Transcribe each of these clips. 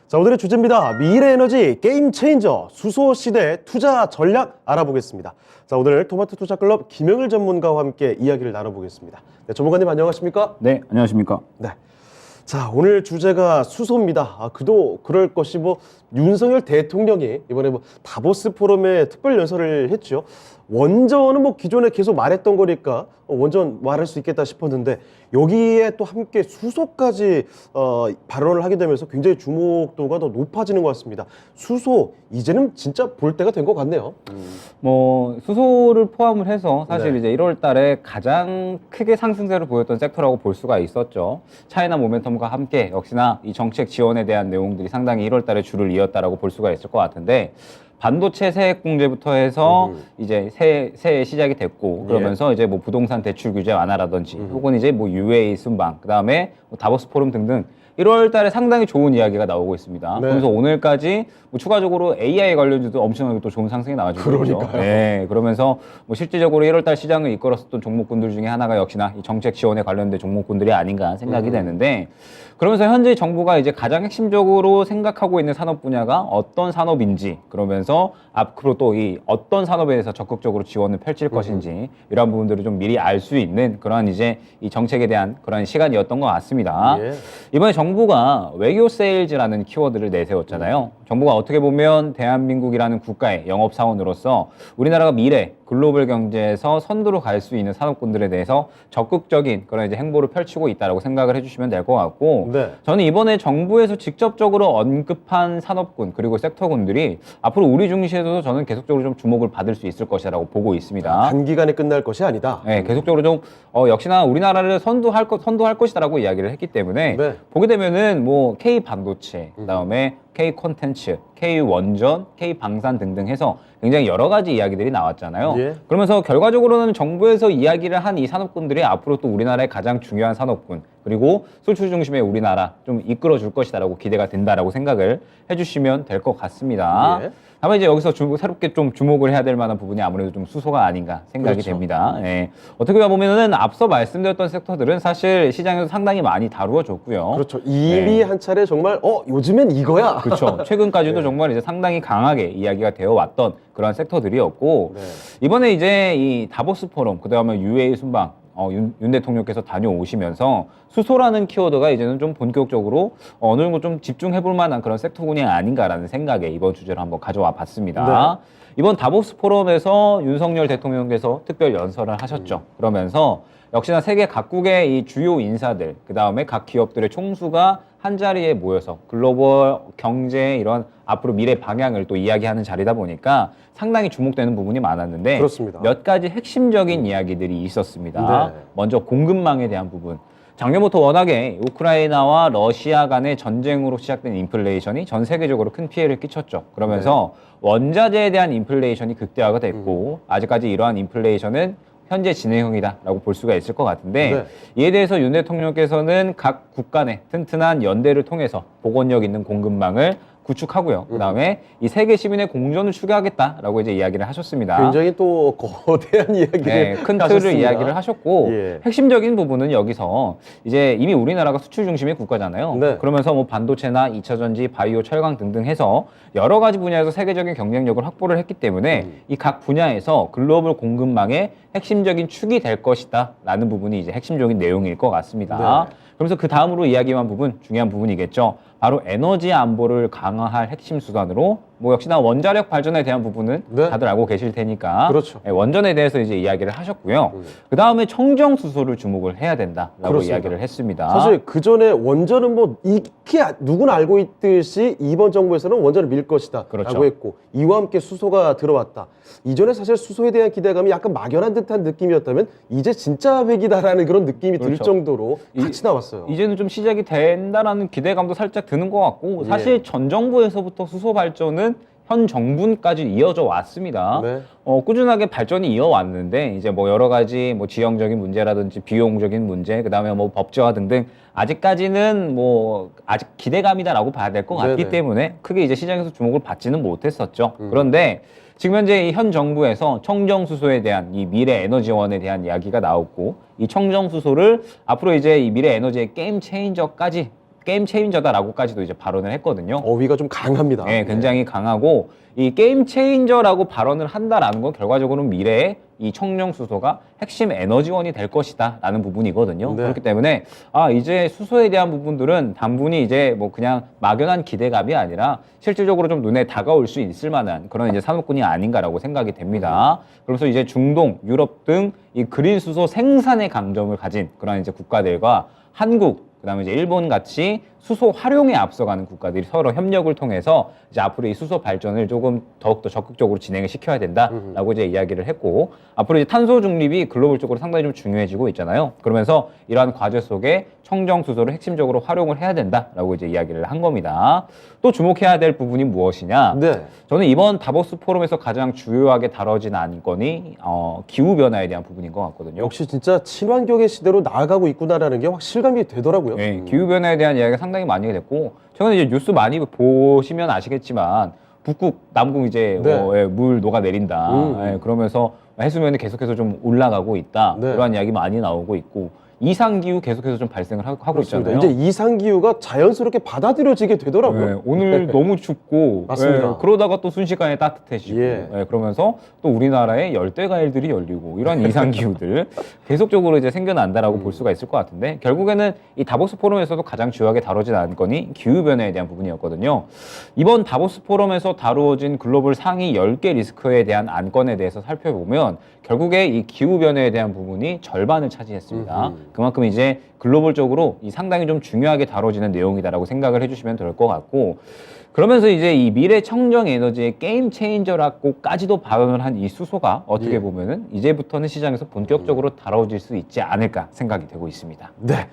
자, 오늘의 주제입니다. 미래에너지 게임 체인저 수소 시대 투자 전략 알아보겠습니다. 자, 오늘 토마토 투자클럽 김영일 전문가와 함께 이야기를 나눠보겠습니다. 네, 전문가님 안녕하십니까? 네, 안녕하십니까? 네. 자, 오늘 주제가 수소입니다. 그도 그럴 것이 윤석열 대통령이 이번에 다보스 포럼에 특별 연설을 했죠. 원전은 기존에 계속 말했던 거니까 원전 말할 수 있겠다 싶었는데 여기에 또 함께 수소까지 발언을 하게 되면서 굉장히 주목도가 더 높아지는 것 같습니다. 수소 이제는 진짜 볼 때가 된 것 같네요. 수소를 포함을 해서 사실 네. 이제 1월 달에 가장 크게 상승세를 보였던 섹터라고 볼 수가 있었죠. 차이나 모멘텀과 함께 역시나 이 정책 지원에 대한 내용들이 상당히 1월 달에 줄을 이었다라고 볼 수가 있을 것 같은데 반도체 세액 공제부터 해서 이제 새해 시작이 됐고 그러면서 이제 부동산 대출 규제 완화라든지 혹은 이제 UA 순방 그다음에 다보스 포럼 등등 1월 달에 상당히 좋은 이야기가 나오고 있습니다. 네. 그러면서 오늘까지 추가적으로 AI 관련주도 엄청나게 또 좋은 상승이 나와주고 있죠. 네, 그러면서 실질적으로 1월 달 시장을 이끌었었던 종목군들 중에 하나가 역시나 이 정책 지원에 관련된 종목군들이 아닌가 생각이 되는데 그러면서 현재 정부가 이제 가장 핵심적으로 생각하고 있는 산업 분야가 어떤 산업인지 그러면서 앞으로 또 이 어떤 산업에 대해서 적극적으로 지원을 펼칠 것인지 이러한 부분들을 좀 미리 알 수 있는 그러한 이제 이 정책에 대한 그런 시간이었던 것 같습니다. 예. 이번에 정부가 외교 세일즈라는 키워드를 내세웠잖아요. 정부가 어떻게 보면 대한민국이라는 국가의 영업사원으로서 우리나라가 미래 글로벌 경제에서 선두로 갈 수 있는 산업군들에 대해서 적극적인 그런 이제 행보를 펼치고 있다라고 생각을 해주시면 될 것 같고 네. 저는 이번에 정부에서 직접적으로 언급한 산업군 그리고 섹터군들이 앞으로 우리 증시에서도 저는 계속적으로 좀 주목을 받을 수 있을 것이라고 보고 있습니다. 단기간에 끝날 것이 아니다. 네, 계속적으로 좀 역시나 우리나라를 선도할 것이다라고 이야기를 했기 때문에 네. 보게 되면은 K 반도체, 그다음에 K 콘텐츠, K 원전, K 방산 등등 해서 굉장히 여러 가지 이야기들이 나왔잖아요. 예. 그러면서 결과적으로는 정부에서 이야기를 한 이 산업군들이 앞으로 또 우리나라의 가장 중요한 산업군 그리고 수출 중심의 우리나라 좀 이끌어 줄 것이다라고 기대가 된다라고 생각을 해주시면 될 것 같습니다. 예. 다만 이제 여기서 새롭게 좀 주목을 해야 될 만한 부분이 아무래도 좀 수소가 아닌가 생각이 그렇죠. 됩니다. 예. 어떻게 보면은 앞서 말씀드렸던 섹터들은 사실 시장에서 상당히 많이 다루어졌고요. 그렇죠. 이미 한 차례 정말 요즘엔 이거야. 그렇죠. 최근까지도 네. 정말 이제 상당히 강하게 이야기가 되어 왔던 그런 섹터들이었고 네. 이번에 이제 이 다보스 포럼 그다음에 UA 순방 윤 대통령께서 다녀오시면서 수소라는 키워드가 이제는 좀 본격적으로 어느 정도 좀 집중해볼 만한 그런 섹터군이 아닌가라는 생각에 이번 주제로 한번 가져와 봤습니다. 네. 이번 다보스 포럼에서 윤석열 대통령께서 특별 연설을 하셨죠. 그러면서 역시나 세계 각국의 이 주요 인사들, 그 다음에 각 기업들의 총수가 한 자리에 모여서 글로벌 경제 이런 앞으로 미래 방향을 또 이야기하는 자리다 보니까 상당히 주목되는 부분이 많았는데 그렇습니다. 몇 가지 핵심적인 이야기들이 있었습니다. 네. 먼저 공급망에 대한 부분. 작년부터 워낙에 우크라이나와 러시아 간의 전쟁으로 시작된 인플레이션이 전 세계적으로 큰 피해를 끼쳤죠. 그러면서 원자재에 대한 인플레이션이 극대화가 됐고 아직까지 이러한 인플레이션은 현재 진행형이다라고 볼 수가 있을 것 같은데 네. 이에 대해서 윤 대통령께서는 각 국가 내 튼튼한 연대를 통해서 복원력 있는 공급망을 구축하고요. 그다음에 이 세계 시민의 공존을 추구하겠다라고 이제 이야기를 하셨습니다. 굉장히 또 거대한 이야기를 네, 큰 틀을 하셨습니다. 이야기를 하셨고 예. 핵심적인 부분은 여기서 이제 이미 우리나라가 수출 중심의 국가잖아요. 네. 그러면서 반도체나 2차 전지, 바이오, 철강 등등 해서 여러 가지 분야에서 세계적인 경쟁력을 확보를 했기 때문에 이 각 분야에서 글로벌 공급망의 핵심적인 축이 될 것이다라는 부분이 이제 핵심적인 내용일 것 같습니다. 네. 그러면서 그 다음으로 이야기한 부분, 중요한 부분이겠죠. 바로 에너지 안보를 강화할 핵심 수단으로 역시나 원자력 발전에 대한 부분은 네. 다들 알고 계실 테니까 그렇죠. 원전에 대해서 이제 이야기를 하셨고요. 그 다음에 청정 수소를 주목을 해야 된다라고 그렇습니다. 이야기를 했습니다. 사실 그 전에 원전은 익히 누구나 알고 있듯이 이번 정부에서는 원전을 밀 것이다 그렇죠. 라고 했고 이와 함께 수소가 들어왔다. 이전에 사실 수소에 대한 기대감이 약간 막연한 듯한 느낌이었다면 이제 진짜 회기다라는 그런 느낌이 들 그렇죠. 정도로 같이 나왔어요. 이제는 좀 시작이 된다라는 기대감도 살짝 드는 것 같고 사실 전 정부에서부터 수소 발전은 현 정부까지 이어져 왔습니다. 네. 꾸준하게 발전이 이어왔는데 이제 여러 가지 지형적인 문제라든지 비용적인 문제, 그다음에 법제화 등등 아직까지는 아직 기대감이다라고 봐야 될 것 같기 네네. 때문에 크게 이제 시장에서 주목을 받지는 못했었죠. 그런데 지금 현재 이 현 정부에서 청정수소에 대한 이 미래 에너지원에 대한 이야기가 나왔고 이 청정수소를 앞으로 이제 이 미래 에너지의 게임 체인저까지 게임 체인저다라고까지도 이제 발언을 했거든요. 어휘가 좀 강합니다. 네, 굉장히 강하고 이 게임 체인저라고 발언을 한다라는 건 결과적으로는 미래에 이 청정수소가 핵심 에너지원이 될 것이다라는 부분이거든요. 네. 그렇기 때문에 이제 수소에 대한 부분들은 단분히 이제 뭐 그냥 막연한 기대감이 아니라 실질적으로 좀 눈에 다가올 수 있을 만한 그런 이제 산업군이 아닌가라고 생각이 됩니다. 그래서 이제 중동, 유럽 등 이 그린 수소 생산의 강점을 가진 그런 이제 국가들과 한국, 그다음에 이제 일본 같이 수소 활용에 앞서가는 국가들이 서로 협력을 통해서 이제 앞으로 이 수소 발전을 조금 더욱더 적극적으로 진행을 시켜야 된다라고 이제 이야기를 했고, 앞으로 이제 탄소 중립이 글로벌적으로 상당히 좀 중요해지고 있잖아요. 그러면서 이러한 과제 속에 청정 수소를 핵심적으로 활용을 해야 된다라고 이제 이야기를 한 겁니다. 또 주목해야 될 부분이 무엇이냐? 네. 저는 이번 다보스 포럼에서 가장 주요하게 다뤄진 안건이 기후 변화에 대한 부분인 것 같거든요. 역시 진짜 친환경의 시대로 나아가고 있구나라는 게 확 실감이 되더라고요. 네, 기후 변화에 대한 이야기가 상당히 많이 됐고, 최근에 이제 뉴스 많이 보시면 아시겠지만 북극, 남극 이제 네. 물 녹아 내린다. 그러면서 해수면이 계속해서 좀 올라가고 있다. 네. 이러한 이야기 많이 나오고 있고, 이상 기후 계속해서 좀 발생을 하고 그렇습니다. 있잖아요. 이제 이상 기후가 자연스럽게 받아들여지게 되더라고요. 네, 오늘 너무 춥고 맞습니다. 그러다가 또 순식간에 따뜻해지고 예. 그러면서 또 우리나라에 열대 과일들이 열리고 이런 이상 기후들 계속적으로 이제 생겨난다라고 볼 수가 있을 것 같은데, 결국에는 이 다보스 포럼에서도 가장 주요하게 다뤄진 안건이 기후 변화에 대한 부분이었거든요. 이번 다보스 포럼에서 다루어진 글로벌 상위 10개 리스크에 대한 안건에 대해서 살펴보면 결국에 이 기후 변화에 대한 부분이 절반을 차지했습니다. 그만큼 이제 글로벌적으로 이 상당히 좀 중요하게 다뤄지는 내용이다라고 생각을 해주시면 될 것 같고, 그러면서 이제 이 미래 청정 에너지의 게임 체인저라고까지도 발언을 한 이 수소가 어떻게 예. 보면은 이제부터는 시장에서 본격적으로 다뤄질 수 있지 않을까 생각이 되고 있습니다. 네.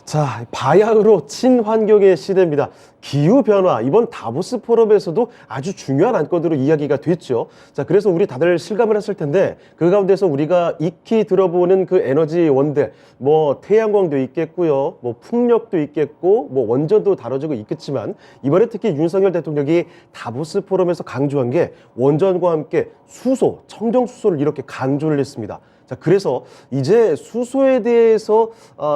자, 바야흐로 친환경의 시대입니다. 기후변화, 이번 다보스 포럼에서도 아주 중요한 안건으로 이야기가 됐죠. 자, 그래서 우리 다들 실감을 했을 텐데, 그 가운데서 우리가 익히 들어보는 그 에너지 원들, 뭐 태양광도 있겠고요, 뭐 풍력도 있겠고, 뭐 원전도 다뤄지고 있겠지만, 이번에 특히 윤석열 대통령이 다보스 포럼에서 강조한 게 원전과 함께 수소, 청정수소를 이렇게 강조를 했습니다. 자, 그래서 이제 수소에 대해서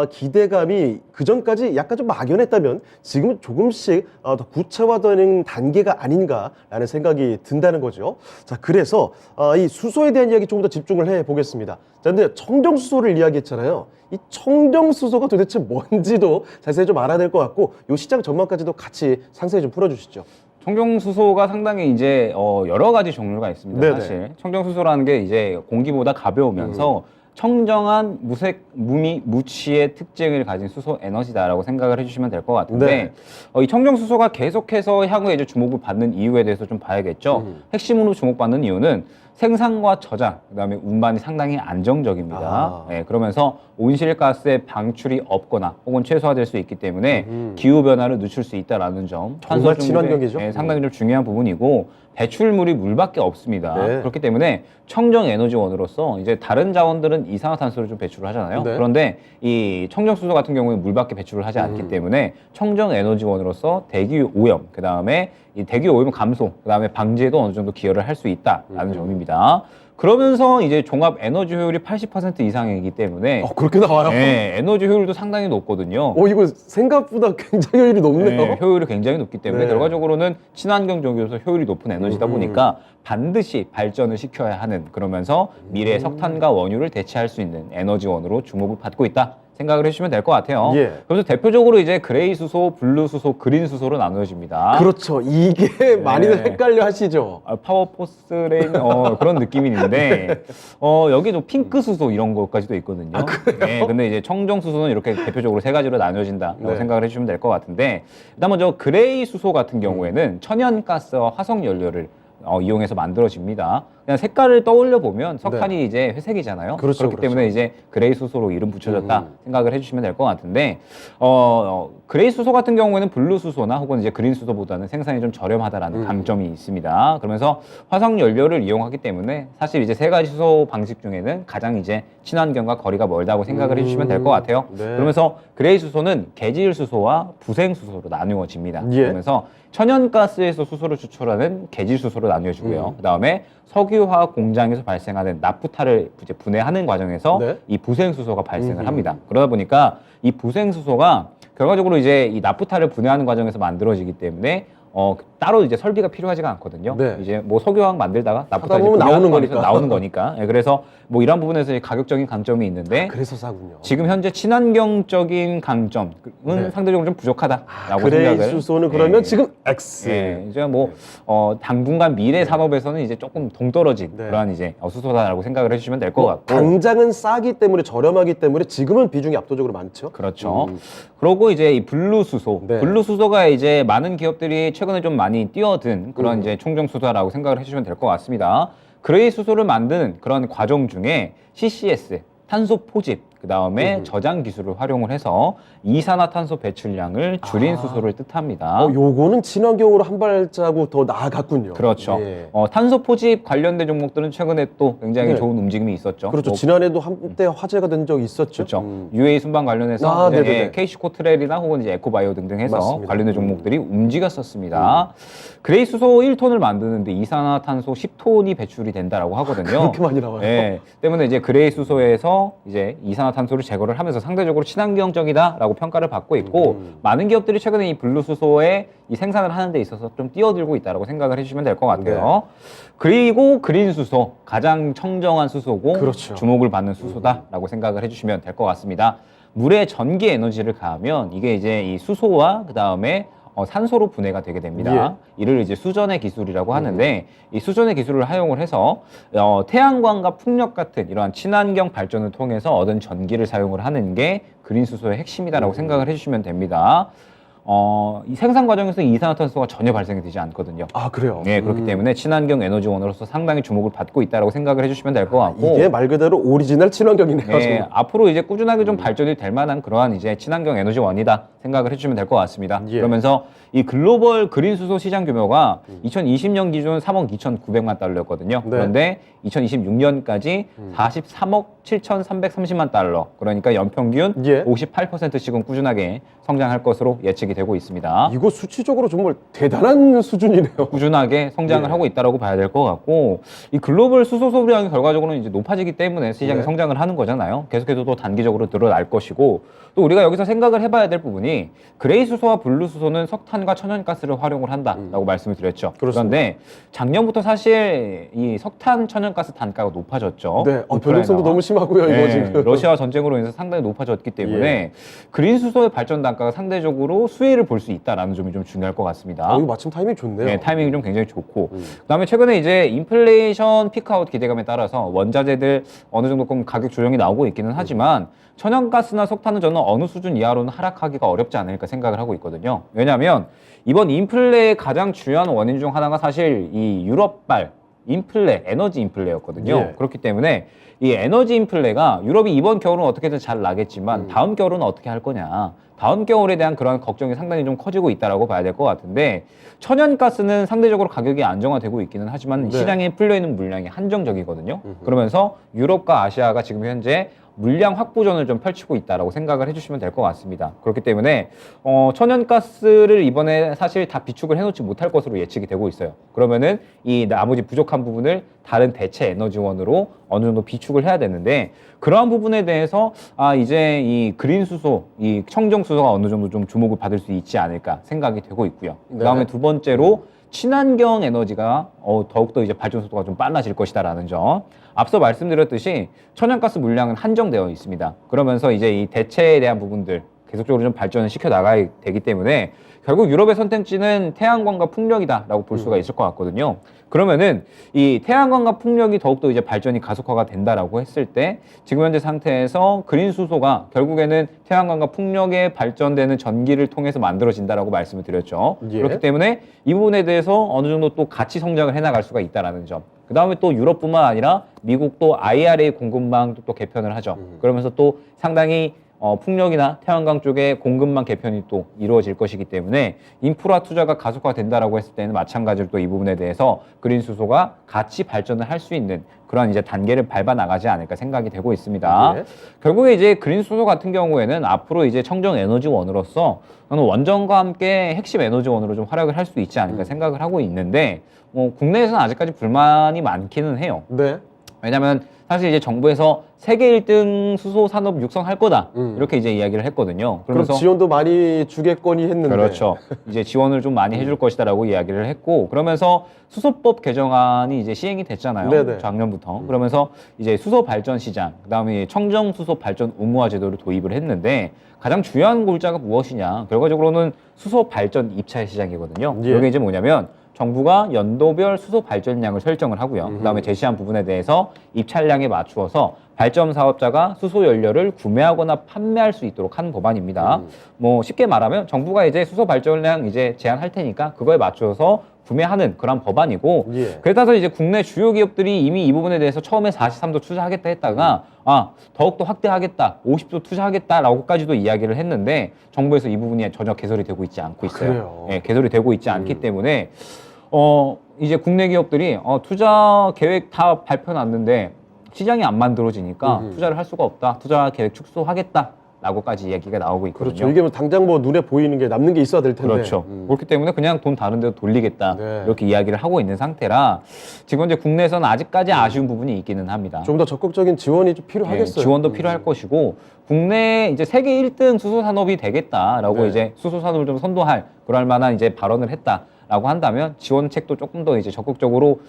기대감이 그전까지 약간 좀 막연했다면 지금은 조금씩 더 구체화되는 단계가 아닌가라는 생각이 든다는 거죠. 자, 그래서 이 수소에 대한 이야기 조금 더 집중을 해보겠습니다. 자, 근데 청정수소를 이야기했잖아요. 이 청정수소가 도대체 뭔지도 자세히 좀 알아야 될 것 같고, 이 시장 전망까지도 같이 상세히 좀 풀어주시죠. 청정수소가 상당히 이제 여러 가지 종류가 있습니다. 네네. 사실 청정수소라는 게 이제 공기보다 가벼우면서 청정한 무색, 무미, 무취의 특징을 가진 수소 에너지다라고 생각을 해주시면 될 것 같은데, 이 청정수소가 계속해서 향후에 이제 주목을 받는 이유에 대해서 좀 봐야겠죠. 핵심으로 주목받는 이유는 생산과 저장, 그다음에 운반이 상당히 안정적입니다. 네, 그러면서 온실가스의 방출이 없거나 혹은 최소화될 수 있기 때문에 기후 변화를 늦출 수 있다라는 점, 정말 친환경이죠. 네, 상당히 좀 중요한 부분이고, 배출물이 물밖에 없습니다. 네. 그렇기 때문에 청정 에너지원으로서 이제 다른 자원들은 이산화탄소를 좀 배출을 하잖아요. 네. 그런데 이 청정수소 같은 경우는 물밖에 배출을 하지 않기 때문에 청정 에너지원으로서 대기 오염, 그 다음에 이 대기 오염 감소, 그 다음에 방지에도 어느 정도 기여를 할 수 있다라는 점입니다. 그러면서 이제 종합 에너지 효율이 80% 이상이기 때문에 그렇게 나와요? 네, 에너지 효율도 상당히 높거든요. 이거 생각보다 굉장히 효율이 높네요. 네, 효율이 굉장히 높기 때문에 네. 결과적으로는 친환경적이어서 효율이 높은 에너지다 보니까 반드시 발전을 시켜야 하는, 그러면서 미래의 석탄과 원유를 대체할 수 있는 에너지원으로 주목을 받고 있다 생각을 해주시면 될 것 같아요. 예. 그래서 대표적으로 이제 그레이 수소, 블루 수소, 그린 수소로 나눠집니다. 그렇죠. 이게 많이들 헷갈려 하시죠. 파워포스레인 그런 느낌이 있는데 여기도 핑크 수소 이런 것까지도 있거든요. 네, 근데 이제 청정 수소는 이렇게 대표적으로 세 가지로 나눠진다라고 네. 생각을 해주시면 될 것 같은데, 일단 먼저 그레이 수소 같은 경우에는 천연가스와 화석 연료를 이용해서 만들어집니다. 그냥 색깔을 떠올려 보면 석탄이 이제 회색이잖아요. 그렇죠, 그렇기 그렇죠. 때문에 이제 그레이 수소로 이름 붙여졌다 생각을 해주시면 될 것 같은데, 그레이 수소 같은 경우에는 블루 수소나 혹은 이제 그린 수소보다는 생산이 좀 저렴하다라는 강점이 있습니다. 그러면서 화석 연료를 이용하기 때문에 사실 이제 세 가지 수소 방식 중에는 가장 이제 친환경과 거리가 멀다고 생각을 해주시면 될 것 같아요. 네. 그러면서 그레이 수소는 계질 수소와 부생 수소로 나누어집니다. 예. 그러면서 천연가스에서 수소를 추출하는 계질 수소로 나뉘어지고요. 그다음에 석유화학 공장에서 발생하는 나프타를 이제 분해하는 과정에서 네. 이 부생 수소가 발생을 합니다. 그러다 보니까 이 부생 수소가 결과적으로 이제 이 납부타를 분해하는 과정에서 만들어지기 때문에 따로 이제 설비가 필요하지가 않거든요. 네. 이제 뭐 석유화학 만들다가 납부타 하다 보면 나오는 거니까. 예, 그래서 뭐 이런 부분에서 가격적인 강점이 있는데 그래서 싸군요. 지금 현재 친환경적인 강점은 네. 상대적으로 좀 부족하다라고 그레이 생각을. 수소는 그러면 예. 지금 X. 예, 이제 뭐 당분간 미래 산업에서는 이제 조금 동떨어진 네. 그러한 이제 수소다라고 생각을 해주시면 될 것 같고. 당장은 싸기 때문에 저렴하기 때문에 지금은 비중이 압도적으로 많죠. 그렇죠. 그러고 이제 이 블루 수소, 네. 블루 수소가 이제 많은 기업들이 최근에 좀 많이 뛰어든 그런 이제 총정 수소라고 생각을 해주시면 될 것 같습니다. 그레이 수소를 만드는 그런 과정 중에 CCS, 탄소 포집, 그 다음에 저장 기술을 활용을 해서 이산화탄소 배출량을 줄인 수소를 뜻합니다. 요거는 친환경으로 한 발자국 더 나아갔군요. 그렇죠. 예. 탄소 포집 관련된 종목들은 최근에 또 굉장히 네. 좋은 움직임이 있었죠. 그렇죠. 뭐 지난해도 한때 화제가 된 적이 있었죠. 그렇죠. UA 순방 관련해서 아, 이제 네네네. KC코트렐이나 혹은 이제 에코바이오 등등 해서 맞습니다. 관련된 종목들이 움직였었습니다. 그레이 수소 1톤을 만드는데 이산화탄소 10톤이 배출이 된다라고 하거든요. 그렇게 많이 나와요. 네, 때문에 이제 그레이 수소에서 이제 이산화탄소를 제거를 하면서 상대적으로 친환경적이다라고 평가를 받고 있고 많은 기업들이 최근에 이 블루 수소의 이 생산을 하는 데 있어서 좀 뛰어들고 있다라고 생각을 해주시면 될 것 같아요. 그리고 그린 수소, 가장 청정한 수소고 그렇죠. 주목을 받는 수소다라고 생각을 해주시면 될 것 같습니다. 물에 전기 에너지를 가하면 이게 이제 이 수소와 그 다음에 산소로 분해가 되게 됩니다. 이를 이제 수전의 기술이라고 하는데 이 수전의 기술을 활용을 해서 태양광과 풍력 같은 이러한 친환경 발전을 통해서 얻은 전기를 사용을 하는 게 그린 수소의 핵심이다라고 생각을 해주시면 됩니다. 이 생산 과정에서 이산화탄소가 전혀 발생이 되지 않거든요. 아, 그래요? 네, 그렇기 때문에 친환경 에너지원으로서 상당히 주목을 받고 있다라고 생각을 해주시면 될 것 같고 이게 말 그대로 오리지널 친환경이네요. 네, 정말. 앞으로 이제 꾸준하게 좀 발전이 될 만한 그러한 이제 친환경 에너지원이다 생각을 해주시면 될 것 같습니다. 예. 그러면서 이 글로벌 그린 수소 시장 규모가 2020년 기준 3억 2,900만 달러였거든요. 네. 그런데 2026년까지 43억 7,330만 달러. 그러니까 연평균 예. 58%씩은 꾸준하게 성장할 것으로 예측이 되고 있습니다. 이거 수치적으로 정말 대단한 수준이네요. 꾸준하게 성장을 예. 하고 있다라고 봐야 될 것 같고 이 글로벌 수소 소비량이 결과적으로는 이제 높아지기 때문에 시장이 네. 성장을 하는 거잖아요. 계속해서 또 단기적으로 늘어날 것이고 또 우리가 여기서 생각을 해봐야 될 부분이 그레이 수소와 블루 수소는 석탄과 천연가스를 활용을 한다라고 말씀을 드렸죠. 그렇습니다. 그런데 작년부터 사실 이 석탄 천연가스 단가가 높아졌죠. 네, 변동성도 너무 심하고요, 이거 네, 지금. 러시아 전쟁으로 인해서 상당히 높아졌기 때문에 예. 그린 수소의 발전 단가가 상대적으로 수혜를 볼 수 있다라는 점이 좀 중요할 것 같습니다. 이거 마침 타이밍 좋네요. 네, 타이밍이 좀 굉장히 좋고 그다음에 최근에 이제 인플레이션 피크아웃 기대감에 따라서 원자재들 어느 정도 가격 조정이 나오고 있기는 하지만 천연가스나 석탄은 저는 어느 수준 이하로는 하락하기가 어렵지 않을까 생각을 하고 있거든요. 왜냐하면 이번 인플레의 가장 중요한 원인 중 하나가 사실 이 유럽발 인플레, 에너지 인플레였거든요. 예. 그렇기 때문에 이 에너지 인플레가 유럽이 이번 겨울은 어떻게든 잘 나겠지만 다음 겨울은 어떻게 할 거냐. 다음 겨울에 대한 그런 걱정이 상당히 좀 커지고 있다라고 봐야 될 것 같은데 천연가스는 상대적으로 가격이 안정화되고 있기는 하지만 네. 시장에 풀려있는 물량이 한정적이거든요. 그러면서 유럽과 아시아가 지금 현재 물량 확보전을 좀 펼치고 있다라고 생각을 해주시면 될 것 같습니다. 그렇기 때문에 천연가스를 이번에 사실 다 비축을 해놓지 못할 것으로 예측이 되고 있어요. 그러면은 이 나머지 부족한 부분을 다른 대체 에너지원으로 어느 정도 비축을 해야 되는데 그러한 부분에 대해서 이제 이 그린 수소, 이 청정 수소가 어느 정도 좀 주목을 받을 수 있지 않을까 생각이 되고 있고요. 그다음에 두 번째로 친환경 에너지가 더욱더 이제 발전 속도가 좀 빨라질 것이다라는 점. 앞서 말씀드렸듯이 천연가스 물량은 한정되어 있습니다. 그러면서 이제 이 대체에 대한 부분들 계속적으로 좀 발전을 시켜 나가야 되기 때문에 결국 유럽의 선택지는 태양광과 풍력이다라고 볼 수가 있을 것 같거든요. 그러면은 이 태양광과 풍력이 더욱더 이제 발전이 가속화가 된다라고 했을 때 지금 현재 상태에서 그린 수소가 결국에는 태양광과 풍력에 발전되는 전기를 통해서 만들어진다라고 말씀을 드렸죠. 예. 그렇기 때문에 이 부분에 대해서 어느 정도 또 같이 성장을 해나갈 수가 있다라는 점. 그 다음에 또 유럽뿐만 아니라 미국도 IRA 공급망도 또 개편을 하죠. 그러면서 또 상당히 풍력이나 태양광 쪽에 공급망 개편이 또 이루어질 것이기 때문에 인프라 투자가 가속화된다라고 했을 때는 마찬가지로 또 이 부분에 대해서 그린 수소가 같이 발전을 할 수 있는 그런 이제 단계를 밟아 나가지 않을까 생각이 되고 있습니다. 네. 결국에 이제 그린 수소 같은 경우에는 앞으로 이제 청정 에너지원으로서 저는 원전과 함께 핵심 에너지원으로 좀 활약을 할 수 있지 않을까 생각을 하고 있는데 국내에서는 아직까지 불만이 많기는 해요. 네. 왜냐하면 사실 이제 정부에서 세계 1등 수소 산업 육성할 거다 이렇게 이제 이야기를 했거든요. 그럼 지원도 많이 주겠거니 했는데. 그렇죠. 이제 지원을 좀 많이 해줄 것이다라고 이야기를 했고, 그러면서 수소법 개정안이 이제 시행이 됐잖아요. 네네. 작년부터. 그러면서 이제 수소 발전 시장, 그다음에 청정 수소 발전 의무화 제도를 도입을 했는데, 가장 중요한 골자가 무엇이냐? 결과적으로는 수소 발전 입찰 시장이거든요. 예. 이게 이제 뭐냐면 정부가 연도별 수소 발전량을 설정을 하고요. 그다음에 제시한 부분에 대해서 입찰량에 맞추어서 발전 사업자가 수소 연료를 구매하거나 판매할 수 있도록 한 법안입니다. 뭐 쉽게 말하면 정부가 이제 수소 발전량 이제 제한할 테니까 그거에 맞춰서 구매하는 그런 법안이고, 예. 그래서 이제 국내 주요 기업들이 이미 이 부분에 대해서 처음에 43도 투자하겠다 했다가 더욱더 확대하겠다, 50도 투자하겠다라고까지도 이야기를 했는데 정부에서 이 부분이 전혀 개설이 되고 있지 않고 있어요. 그래요? 예, 개설이 되고 있지 않기 때문에 이제 국내 기업들이 투자 계획 다 발표났는데 시장이 안 만들어지니까 투자를 할 수가 없다. 투자 계획 축소하겠다라고까지 이야기가 나오고 있거든요. 그렇죠. 이게 뭐 당장 뭐 눈에 보이는 게 남는 게 있어야 될 텐데. 그렇죠. 그렇기 때문에 그냥 돈 다른 데로 돌리겠다. 네. 이렇게 이야기를 하고 있는 상태라 지금 이제 국내에서는 아직까지 아쉬운 부분이 있기는 합니다. 좀 더 적극적인 지원이 좀 필요하겠어요. 예, 지원도 필요할 것이고, 국내 이제 세계 1등 수소 산업이 되겠다라고 네. 이제 수소 산업을 좀 선도할 그럴 만한 이제 발언을 했다라고 한다면 지원책도 조금 더 이제 적극적으로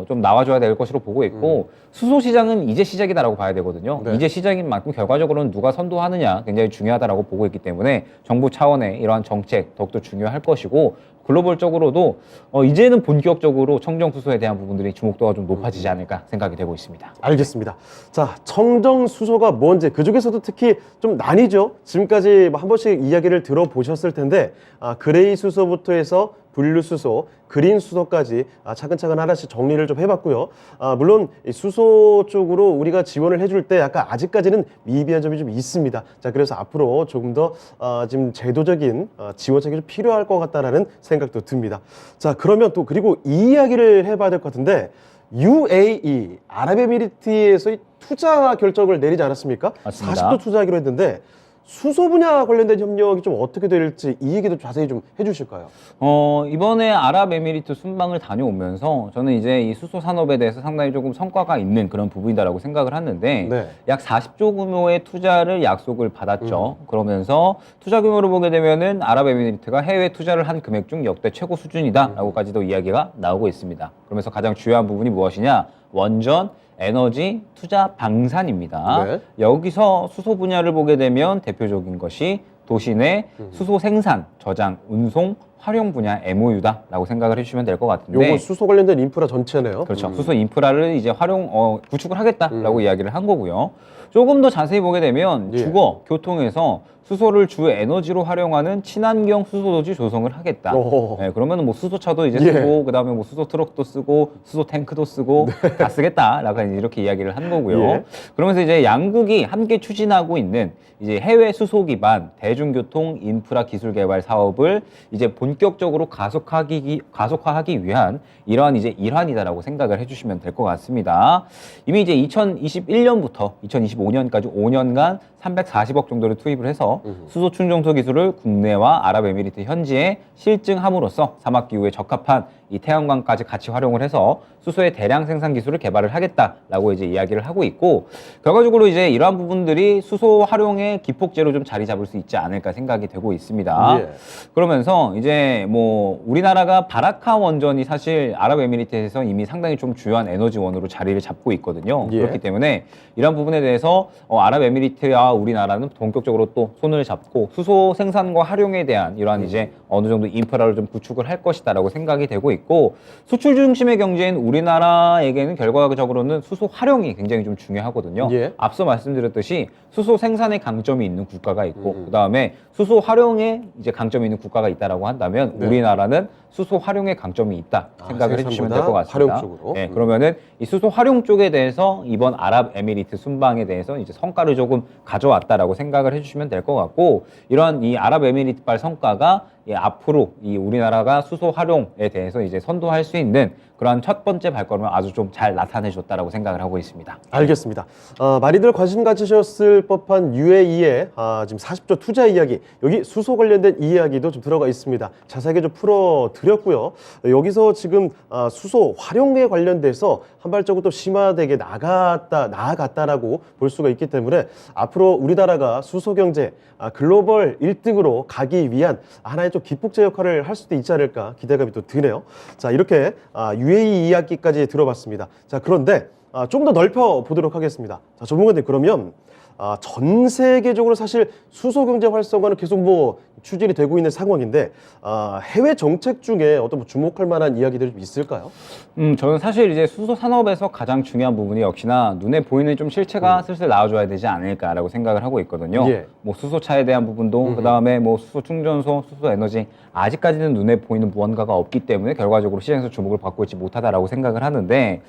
좀 나와줘야 될 것으로 보고 있고, 수소 시장은 이제 시작이다라고 봐야 되거든요. 네. 이제 시작인 만큼 결과적으로는 누가 선도하느냐 굉장히 중요하다라고 보고 있기 때문에 정부 차원의 이러한 정책 더욱더 중요할 것이고, 글로벌적으로도 이제는 본격적으로 청정수소에 대한 부분들이 주목도가 좀 높아지지 않을까 생각이 되고 있습니다. 알겠습니다. 자, 청정수소가 뭔지 그중에서도 특히 좀 나뉘죠. 지금까지 뭐 한 번씩 이야기를 들어보셨을 텐데 그레이 수소부터 해서 분류수소, 그린수소까지 차근차근 하나씩 정리를 좀 해봤고요. 물론 이 수소 쪽으로 우리가 지원을 해줄 때 약간 아직까지는 미비한 점이 좀 있습니다. 자, 그래서 앞으로 조금 더 지금 제도적인 지원책이 좀 필요할 것 같다라는 생각도 듭니다. 자, 그러면 또 그리고 이 이야기를 해봐야 될 것 같은데, UAE 아랍에미리트에서 이 투자 결정을 내리지 않았습니까? 맞습니다. 40도 투자하기로 했는데 수소 분야 관련된 협력이 좀 어떻게 될지 이 얘기도 자세히 좀 해주실까요? 이번에 아랍에미리트 순방을 다녀오면서 저는 이제 이 수소 산업에 대해서 상당히 조금 성과가 있는 그런 부분이다라고 생각을 하는데, 네. 약 40조 규모의 투자를 약속을 받았죠. 그러면서 투자 규모를 보게 되면은 아랍에미리트가 해외 투자를 한 금액 중 역대 최고 수준이다라고까지도 이야기가 나오고 있습니다. 그러면서 가장 중요한 부분이 무엇이냐? 원전, 에너지, 투자, 방산입니다. 네. 여기서 수소 분야를 보게 되면 대표적인 것이 도시 내 수소 생산, 저장, 운송, 활용 분야 MOU다라고 생각을 해주시면 될 것 같은데, 요거 수소 관련된 인프라 전체네요. 그렇죠. 수소 인프라를 이제 구축을 하겠다라고 이야기를 한 거고요. 조금 더 자세히 보게 되면 예. 주거, 교통에서 수소를 주 에너지로 활용하는 친환경 수소도시 조성을 하겠다. 오호. 네, 그러면 뭐 수소차도 이제 예. 쓰고, 그다음에 뭐 수소 트럭도 쓰고, 수소 탱크도 쓰고 다 쓰겠다라고 이렇게 이야기를 한 거고요. 예. 그러면서 이제 양국이 함께 추진하고 있는 이제 해외 수소 기반 대중교통 인프라 기술 개발 사업을 이제 본격적으로 가속화하기 위한 이러한 이제 일환이다라고 생각을 해주시면 될 것 같습니다. 이미 이제 2021년부터 2025년까지 5년간 340억 정도를 투입을 해서 수소 충전소 기술을 국내와 아랍에미리트 현지에 실증함으로써 사막기후에 적합한 이 태양광까지 같이 활용을 해서 수소의 대량 생산 기술을 개발을 하겠다라고 이제 이야기를 하고 있고, 결과적으로 이제 이러한 부분들이 수소 활용의 기폭제로 좀 자리 잡을 수 있지 않을까 생각이 되고 있습니다. 예. 그러면서 이제 뭐 우리나라가 바라카 원전이 사실 아랍에미리트에서 이미 상당히 좀 주요한 에너지원으로 자리를 잡고 있거든요. 예. 그렇기 때문에 이러한 부분에 대해서 아랍에미리트와 우리나라는 본격적으로 또 손을 잡고 수소 생산과 활용에 대한 이러한 이제 어느 정도 인프라를 좀 구축을 할 것이다라고 생각이 되고 있고, 수출 중심의 경제인 우리나라에게는 결과적으로는 수소 활용이 굉장히 좀 중요하거든요. 예. 앞서 말씀드렸듯이 수소 생산에 강점이 있는 국가가 있고, 그다음에 수소 활용에 이제 강점이 있는 국가가 있다라고 한다면 네. 우리나라는 수소 활용에 강점이 있다 생각을 해주시면 될 것 같습니다. 활용 쪽으로. 네, 그러면은 이 수소 활용 쪽에 대해서 이번 아랍에미리트 순방에 대해서 이제 성과를 조금 가져왔다라고 생각을 해주시면 될 것 같고, 이런 이 아랍에미리트발 성과가 앞으로 이 우리나라가 수소 활용에 대해서 이제 선도할 수 있는 그러한 첫 번째 발걸음을 아주 좀 잘 나타내줬다라고 생각을 하고 있습니다. 알겠습니다. 많이들 관심 가지셨을 법한 UAE의 지금 40조 투자 이야기, 여기 수소 관련된 이야기도 좀 들어가 있습니다. 자세하게 좀 풀어드렸고요. 여기서 지금 수소 활용에 관련돼서 한 발자국 또 심화되게 나아갔다라고 볼 수가 있기 때문에 앞으로 우리나라가 수소 경제 글로벌 1등으로 가기 위한 하나의 좀 기폭제 역할을 할 수도 있지 않을까 기대감이 또 드네요. 자, 이렇게 UAE 이야기까지 들어봤습니다. 자, 그런데 좀 더 넓혀 보도록 하겠습니다. 자, 전문가님, 그러면 전 세계적으로 사실 수소 경제 활성화는 계속 뭐 추진이 되고 있는 상황인데 해외 정책 중에 어떤 뭐 주목할 만한 이야기들이 좀 있을까요? 저는 사실 이제 수소 산업에서 가장 중요한 부분이 역시나 눈에 보이는 좀 실체가 슬슬 나와줘야 되지 않을까라고 생각을 하고 있거든요. 예. 뭐 수소차에 대한 부분도 그다음에 뭐 수소 충전소, 수소 에너지 아직까지는 눈에 보이는 무언가가 없기 때문에 결과적으로 시장에서 주목을 받고 있지 못하다라고 생각을 하는데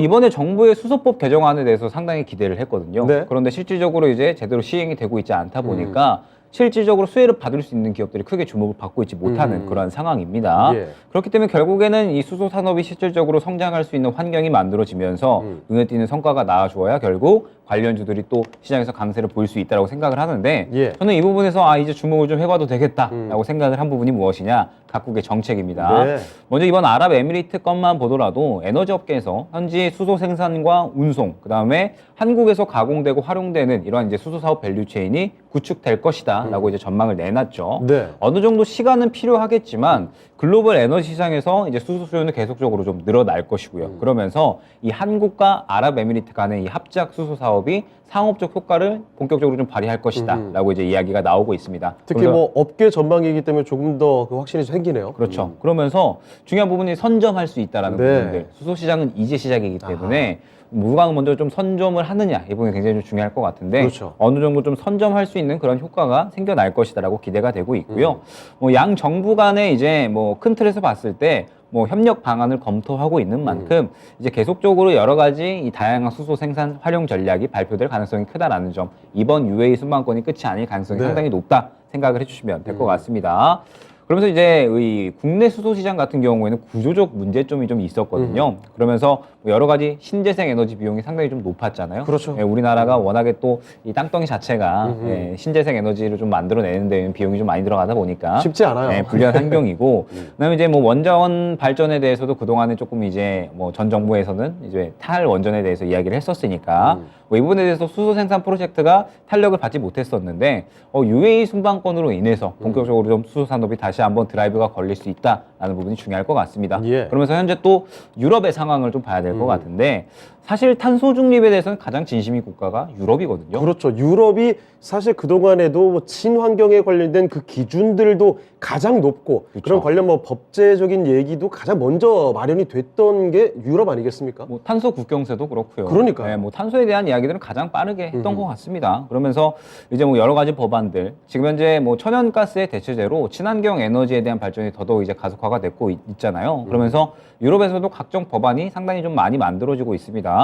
이번에 정부의 수소법 개정안에 대해서 상당히 기대를 했거든요. 네. 그런데 실질적으로 이제 제대로 시행이 되고 있지 않다 보니까 실질적으로 수혜를 받을 수 있는 기업들이 크게 주목을 받고 있지 못하는 그런 상황입니다. 예. 그렇기 때문에 결국에는 이 수소 산업이 실질적으로 성장할 수 있는 환경이 만들어지면서 눈에 띄는 성과가 나와줘야 결국 관련주들이 또 시장에서 강세를 보일 수 있다고 생각을 하는데 예. 저는 이 부분에서 이제 주목을 좀 해봐도 되겠다라고 생각을 한 부분이 무엇이냐, 각국의 정책입니다. 네. 먼저 이번 아랍에미리트 것만 보더라도 에너지 업계에서 현지 수소 생산과 운송, 그 다음에 한국에서 가공되고 활용되는 이러한 이제 수소 사업 밸류 체인이 구축될 것이다라고 이제 전망을 내놨죠. 네. 어느 정도 시간은 필요하겠지만 글로벌 에너지 시장에서 이제 수소 수요는 계속적으로 좀 늘어날 것이고요. 그러면서 이 한국과 아랍에미리트 간의 이 합작 수소 사업이 상업적 효과를 본격적으로 좀 발휘할 것이다라고 이제 이야기가 나오고 있습니다. 특히 그래서 뭐 업계 전망이기 때문에 조금 더 그 확신이 생기네요. 그렇죠. 그러면서 중요한 부분이 선점할 수 있다라는 네. 부분들. 수소 시장은 이제 시작이기 때문에 누가 먼저 좀 선점을 하느냐, 이 부분이 굉장히 좀 중요할 것 같은데 그렇죠. 어느 정도 좀 선점할 수 있는 그런 효과가 생겨날 것이다라고 기대가 되고 있고요. 뭐 양 정부 간에 이제 뭐 큰 틀에서 봤을 때 뭐 협력 방안을 검토하고 있는 만큼 이제 계속적으로 여러 가지 이 다양한 수소 생산 활용 전략이 발표될 가능성이 크다라는 점, 이번 UAE 순방권이 끝이 아닐 가능성이 네. 상당히 높다 생각을 해주시면 될 것 같습니다. 그러면서 이제 이 국내 수소 시장 같은 경우에는 구조적 문제점이 좀 있었거든요. 그러면서 뭐 여러 가지 신재생 에너지 비용이 상당히 좀 높았잖아요. 그렇죠. 예, 우리나라가 워낙에 또 이 땅덩이 자체가 신재생 에너지를 좀 만들어내는 데는 비용이 좀 많이 들어가다 보니까 쉽지 않아요. 예, 불리한 환경이고, 그다음에 이제 뭐 원전 발전에 대해서도 그동안에 조금 이제 뭐 전 정부에서는 이제 탈원전에 대해서 이야기를 했었으니까 뭐 이 부분에 대해서 수소 생산 프로젝트가 탄력을 받지 못했었는데 UAE 순방권으로 인해서 본격적으로 좀 수소 산업이 다시 한번 드라이브가 걸릴 수 있다라는 부분이 중요할 것 같습니다. 예. 그러면서 현재 또 유럽의 상황을 좀 봐야 될 것 같은데 사실 탄소 중립에 대해서는 가장 진심인 국가가 유럽이거든요. 그렇죠. 유럽이 사실 그동안에도 뭐 친환경에 관련된 그 기준들도 가장 높고 그렇죠. 그런 관련 뭐 법제적인 얘기도 가장 먼저 마련이 됐던 게 유럽 아니겠습니까? 뭐 탄소 국경세도 그렇고요. 그러니까요. 네, 뭐 탄소에 대한 이야기들은 가장 빠르게 했던 것 같습니다. 그러면서 이제 뭐 여러 가지 법안들, 지금 현재 뭐 천연가스의 대체제로 친환경 에너지에 대한 발전이 더더욱 이제 가속화가 됐고 있잖아요. 그러면서 유럽에서도 각종 법안이 상당히 좀 많이 만들어지고 있습니다.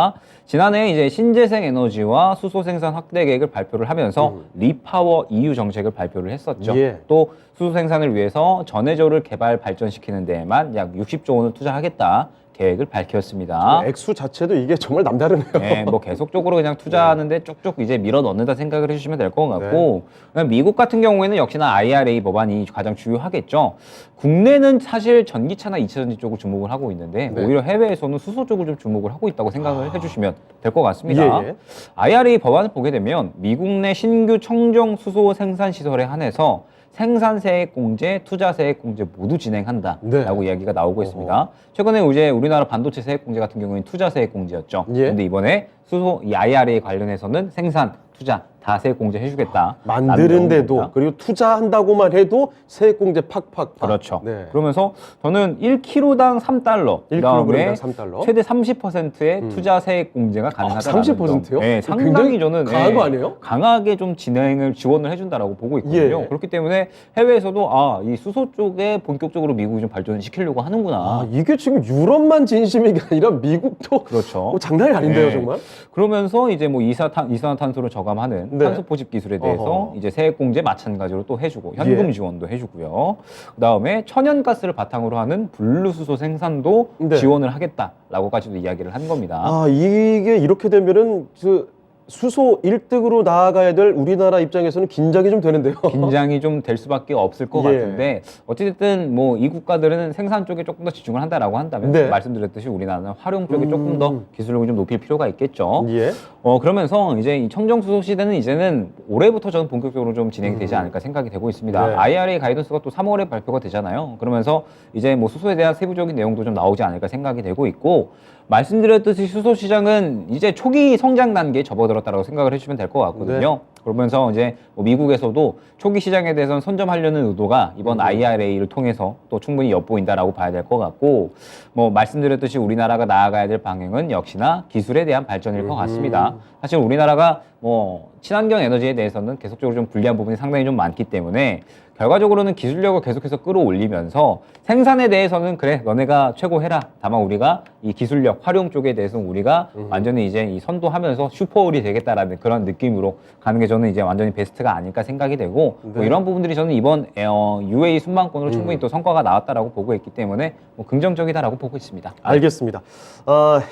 지난해 이제 신재생 에너지와 수소 생산 확대 계획을 발표를 하면서 리파워 EU 정책을 발표를 했었죠. 예. 또 수소 생산을 위해서 전해조를 개발 발전시키는 데에만 약 60조 원을 투자하겠다 계획을 밝혔습니다. 액수 자체도 이게 정말 남다르네요. 네, 뭐 계속적으로 그냥 투자하는데 쭉쭉 이제 밀어 넣는다 생각을 해주시면 될 것 같고, 그다음에 미국 같은 경우에는 역시나 IRA 법안이 가장 주요하겠죠. 국내는 사실 전기차나 2차전지 쪽을 주목을 하고 있는데 네. 오히려 해외에서는 수소 쪽을 좀 주목을 하고 있다고 생각을 해주시면 될 것 같습니다. 예, 예. IRA 법안을 보게 되면 미국 내 신규 청정 수소 생산 시설에 한해서 생산세액공제, 투자세액공제 모두 진행한다라고 네. 이야기가 나오고 있습니다. 최근에 이제 우리나라 반도체 세액공제 같은 경우는 투자세액공제였죠. 예. 근데 이번에 수소 이 IRA 관련해서는 생산, 투자 다 세액공제 해주겠다. 만드는데도 그리고 투자한다고만 해도 세액공제 팍팍팍. 그렇죠. 네. 그러면서 저는 1kg당 3달러, 1kg당 3달러. 최대 30%의 투자 세액 공제가 가능하다는 30%요? 네, 상당히 굉장히 저는 강한 거 아니에요? 강하게 좀 지원을 해준다라고 보고 있거든요. 예. 그렇기 때문에 해외에서도 이 수소 쪽에 본격적으로 미국이 좀 발전을 시키려고 하는구나. 이게 지금 유럽만 진심이 아니라 미국도 그렇죠. 장난이 아닌데요, 네. 정말? 그러면서 이제 뭐 이산화탄소를 저감하는 네. 탄소 포집 기술에 대해서 어허. 이제 세액 공제 마찬가지로 또 해주고 현금 예. 지원도 해주고요. 그다음에 천연가스를 바탕으로 하는 분리수소 생산도 네. 지원을 하겠다라고까지도 이야기를 한 겁니다. 아, 이게 이렇게 되면은 수소 1등으로 나아가야 될 우리나라 입장에서는 긴장이 좀 되는데요. 긴장이 좀 될 수밖에 없을 것 예. 같은데 어찌됐든 뭐 이 국가들은 생산 쪽에 조금 더 집중을 한다라고 한다면 네. 말씀드렸듯이 우리나라는 활용 쪽에 조금 더 기술력을 좀 높일 필요가 있겠죠. 예. 그러면서 이제 이 청정수소 시대는 이제는 올해부터 저는 본격적으로 좀 진행이 되지 않을까 생각이 되고 있습니다. 네. IRA 가이던스가 또 3월에 발표가 되잖아요. 그러면서 이제 뭐 수소에 대한 세부적인 내용도 좀 나오지 않을까 생각이 되고 있고 말씀드렸듯이 수소 시장은 이제 초기 성장 단계에 접어들었다고 생각을 해주시면 될 것 같거든요. 그러면서 이제 뭐 미국에서도 초기 시장에 대해서는 선점하려는 의도가 이번 IRA를 통해서 또 충분히 엿보인다라고 봐야 될 것 같고 뭐 말씀드렸듯이 우리나라가 나아가야 될 방향은 역시나 기술에 대한 발전일 것 같습니다. 사실 우리나라가 뭐 친환경 에너지에 대해서는 계속적으로 좀 불리한 부분이 상당히 좀 많기 때문에 결과적으로는 기술력을 계속해서 끌어올리면서 생산에 대해서는 그래 너네가 최고해라. 다만 우리가 이 기술력 활용 쪽에 대해서는 우리가 완전히 이제 이 선도하면서 슈퍼울이 되겠다라는 그런 느낌으로 가는 게 저는 이제 완전히 베스트가 아닐까 생각이 되고 뭐 이런 부분들이 저는 이번 UAE 순방권으로 충분히 또 성과가 나왔다라고 보고 있기 때문에 뭐 긍정적이다라고 보고 있습니다. 알겠습니다.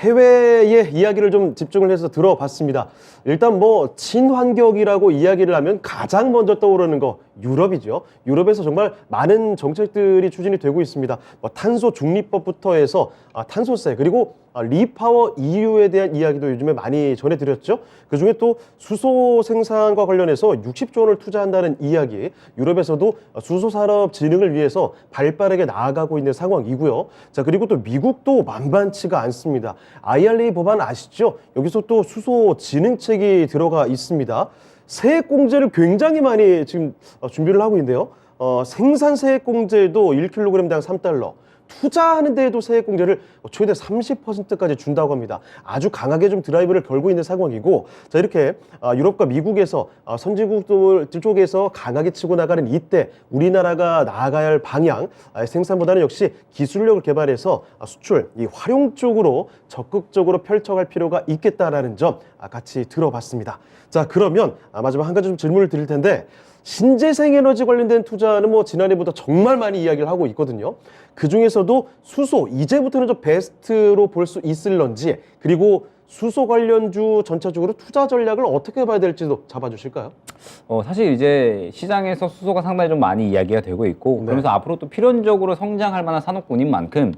해외의 이야기를 좀 집중을 해서 들어봤습니다. 일단 뭐 친환경이라고 이야기를 하면 가장 먼저 떠오르는 거 유럽이죠. 유럽에서 정말 많은 정책들이 추진이 되고 있습니다. 뭐 탄소 중립법부터 해서 탄소세 그리고 리파워 EU에 대한 이야기도 요즘에 많이 전해드렸죠. 그중에 또 수소 생산과 관련해서 60조 원을 투자한다는 이야기, 유럽에서도 수소 산업 진흥을 위해서 발빠르게 나아가고 있는 상황이고요. 자, 그리고 또 미국도 만만치가 않습니다. IRA 법안 아시죠? 여기서 또 수소 진흥책이 들어가 있습니다. 세액 공제를 굉장히 많이 지금 준비를 하고 있는데요. 생산 세액 공제도 1kg당 3달러. 투자하는 데에도 세액 공제를 최대 30%까지 준다고 합니다. 아주 강하게 좀 드라이브를 걸고 있는 상황이고, 자, 이렇게 유럽과 미국에서 선진국들 쪽에서 강하게 치고 나가는 이때 우리나라가 나아가야 할 방향, 생산보다는 역시 기술력을 개발해서 수출, 이 활용 쪽으로 적극적으로 펼쳐갈 필요가 있겠다라는 점 같이 들어봤습니다. 자, 그러면 마지막 한 가지 좀 질문을 드릴 텐데, 신재생 에너지 관련된 투자는 뭐 지난해부터 정말 많이 이야기를 하고 있거든요. 그 중에서도 수소, 이제부터는 좀 베스트로 볼 수 있을런지, 그리고 수소 관련주 전체적으로 투자 전략을 어떻게 봐야 될지도 잡아주실까요? 사실 이제 시장에서 수소가 상당히 좀 많이 이야기가 되고 있고 그러면서 앞으로 또 필연적으로 성장할 만한 산업군인 만큼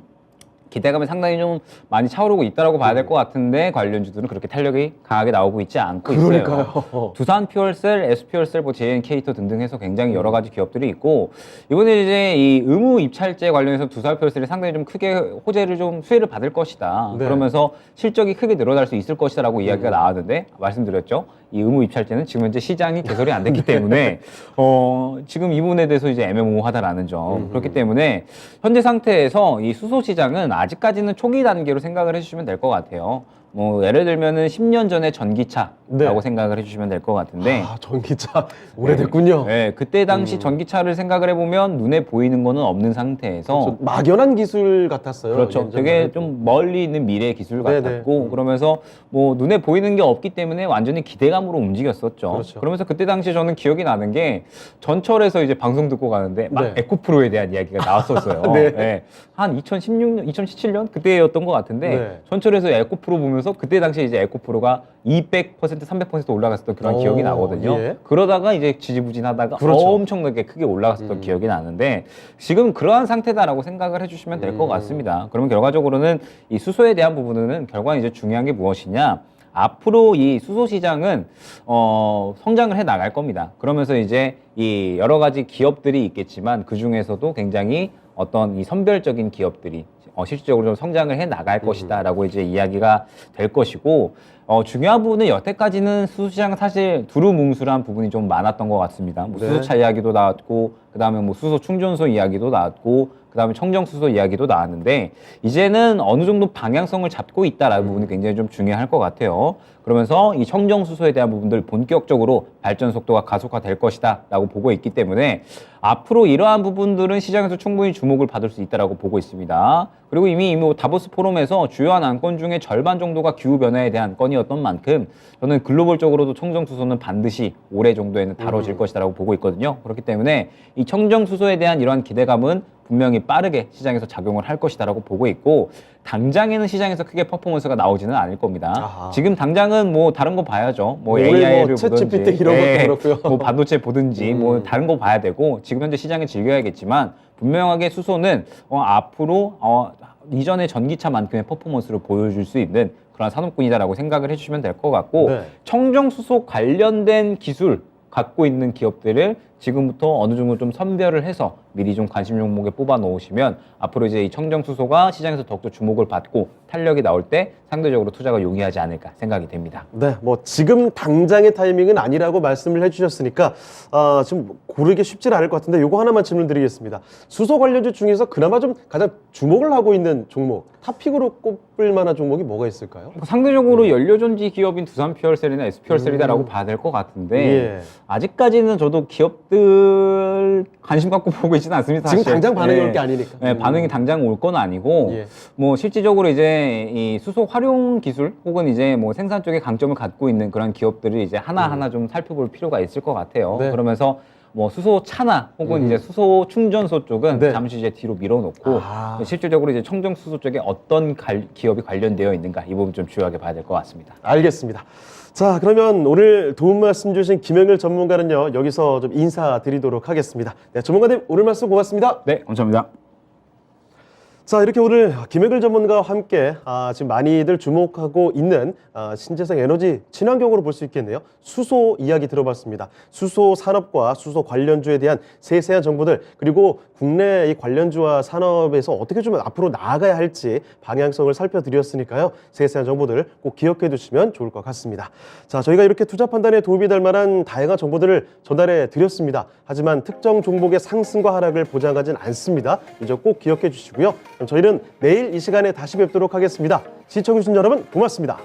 기대감이 상당히 좀 많이 차오르고 있다라고 봐야 될 것 같은데 관련주들은 그렇게 탄력이 강하게 나오고 있지 않고 있어요. 그러니까요. 두산 퓨얼셀, SP퓨얼셀, 뭐 JN케이터 등등 해서 굉장히 여러 가지 기업들이 있고 이번에 이제 이 의무 입찰제 관련해서 두산 퓨얼셀이 상당히 좀 크게 호재를 좀 수혜를 받을 것이다. 네. 그러면서 실적이 크게 늘어날 수 있을 것이다라고 이야기가 나왔는데 말씀드렸죠. 이 의무 입찰제는 지금 현재 시장이 개설이 안 됐기 때문에 지금 이 부분에 대해서 이제 애매모호하다라는 점. 그렇기 때문에 현재 상태에서 이 수소 시장은 아직까지는 초기 단계로 생각을 해주시면 될 것 같아요. 뭐 예를 들면은 10년 전에 전기차라고 네. 생각을 해주시면 될 것 같은데 전기차 오래됐군요. 네, 그때 당시 전기차를 생각을 해보면 눈에 보이는 거는 없는 상태에서 그렇죠. 막연한 기술 같았어요. 그렇죠. 되게 예전에는. 좀 멀리 있는 미래 기술 네네. 같았고 그러면서 뭐 눈에 보이는 게 없기 때문에 완전히 기대감으로 움직였었죠. 그렇죠. 그러면서 그때 당시 저는 기억이 나는 게 전철에서 이제 방송 듣고 가는데 막 네. 에코프로에 대한 이야기가 나왔었어요. 네. 네. 한 2016년, 2017년 그때였던 것 같은데 네. 전철에서 에코프로 보면서 그때 당시에 이제 에코프로가 200%, 300% 올라갔었던 그런 기억이 나거든요. 예. 그러다가 이제 지지부진하다가 그렇죠. 엄청나게 크게 올라갔었던 기억이 나는데 지금 그러한 상태다라고 생각을 해주시면 될 것 같습니다. 그러면 결과적으로는 이 수소에 대한 부분은 결과는 이제 중요한 게 무엇이냐? 앞으로 이 수소 시장은 성장을 해 나갈 겁니다. 그러면서 이제 이 여러 가지 기업들이 있겠지만 그 중에서도 굉장히 어떤 이 선별적인 기업들이 실질적으로 좀 성장을 해 나갈 것이다라고 이제 이야기가 될 것이고 중요한 부분은 여태까지는 수소 시장은 사실 두루뭉술한 부분이 좀 많았던 것 같습니다. 뭐 네. 수소차 이야기도 나왔고 그다음에 뭐 수소 충전소 이야기도 나왔고 그다음에 청정수소 이야기도 나왔는데 이제는 어느 정도 방향성을 잡고 있다라는 부분이 굉장히 좀 중요할 것 같아요. 그러면서 이 청정수소에 대한 부분들 본격적으로 발전 속도가 가속화될 것이다라고 보고 있기 때문에 앞으로 이러한 부분들은 시장에서 충분히 주목을 받을 수 있다라고 보고 있습니다. 그리고 이미 뭐 다보스 포럼에서 주요한 안건 중에 절반 정도가 기후 변화에 대한 건이었던 만큼 저는 글로벌적으로도 청정 수소는 반드시 올해 정도에는 다뤄질 것이다라고 보고 있거든요. 그렇기 때문에 이 청정 수소에 대한 이러한 기대감은 분명히 빠르게 시장에서 작용을 할 것이다라고 보고 있고, 당장에는 시장에서 크게 퍼포먼스가 나오지는 않을 겁니다. 아하. 지금 당장은 뭐 다른 거 봐야죠. 뭐 오늘 AI를 챗 보든지, GPT 이런 것도 그렇고요. 뭐 반도체 보든지 뭐 다른 거 봐야 되고, 지금 현재 시장을 즐겨야겠지만 분명하게 수소는 앞으로 이전의 전기차만큼의 퍼포먼스를 보여줄 수 있는 그런 산업군이다라고 생각을 해주시면 될 것 같고, 네. 청정 수소 관련된 기술 갖고 있는 기업들을 지금부터 어느 정도 좀 선별을 해서 미리 좀 관심 종목에 뽑아 놓으시면 앞으로 이제 이 청정 수소가 시장에서 더욱더 주목을 받고 탄력이 나올 때 상대적으로 투자가 용이하지 않을까 생각이 됩니다. 네, 뭐 지금 당장의 타이밍은 아니라고 말씀을 해주셨으니까 지금 고르기 쉽지 않을 것 같은데 요거 하나만 질문드리겠습니다. 수소 관련주 중에서 그나마 좀 가장 주목을 하고 있는 종목, 탑픽으로 꼽을 만한 종목이 뭐가 있을까요? 상대적으로 연료전지 기업인 두산퓨얼셀이나 SP퓨얼셀이다라고 봐야 될 것 같은데 예. 아직까지는 저도 기업들 관심 갖고 보고 있지는 않습니다. 지금 사실. 당장 반응이 예. 올 게 아니니까. 네, 반응이 당장 올 건 아니고 예. 뭐 실질적으로 이제 이 수소 활용 기술 혹은 이제 뭐 생산 쪽에 강점을 갖고 있는 그런 기업들을 이제 하나하나 좀 살펴볼 필요가 있을 것 같아요. 네. 그러면서 뭐 수소 차나 혹은 이제 수소 충전소 쪽은 네. 잠시 이제 뒤로 밀어놓고 아. 실질적으로 이제 청정 수소 쪽에 어떤 기업이 관련되어 있는가 이 부분 좀 주요하게 봐야 될 것 같습니다. 알겠습니다. 자, 그러면 오늘 도움 말씀 주신 김영일 전문가는요, 여기서 좀 인사드리도록 하겠습니다. 네, 전문가님 오늘 말씀 고맙습니다. 네, 감사합니다. 자, 이렇게 오늘 김영일 전문가와 함께 지금 많이들 주목하고 있는 신재생 에너지 친환경으로 볼 수 있겠네요. 수소 이야기 들어봤습니다. 수소 산업과 수소 관련주에 대한 세세한 정보들, 그리고 국내 이 관련주와 산업에서 어떻게 좀 앞으로 나아가야 할지 방향성을 살펴드렸으니까요. 세세한 정보들을 꼭 기억해 두시면 좋을 것 같습니다. 자, 저희가 이렇게 투자 판단에 도움이 될 만한 다양한 정보들을 전달해 드렸습니다. 하지만 특정 종목의 상승과 하락을 보장하진 않습니다. 이 점 꼭 기억해 주시고요. 그럼 저희는 내일 이 시간에 다시 뵙도록 하겠습니다. 시청해주신 여러분 고맙습니다.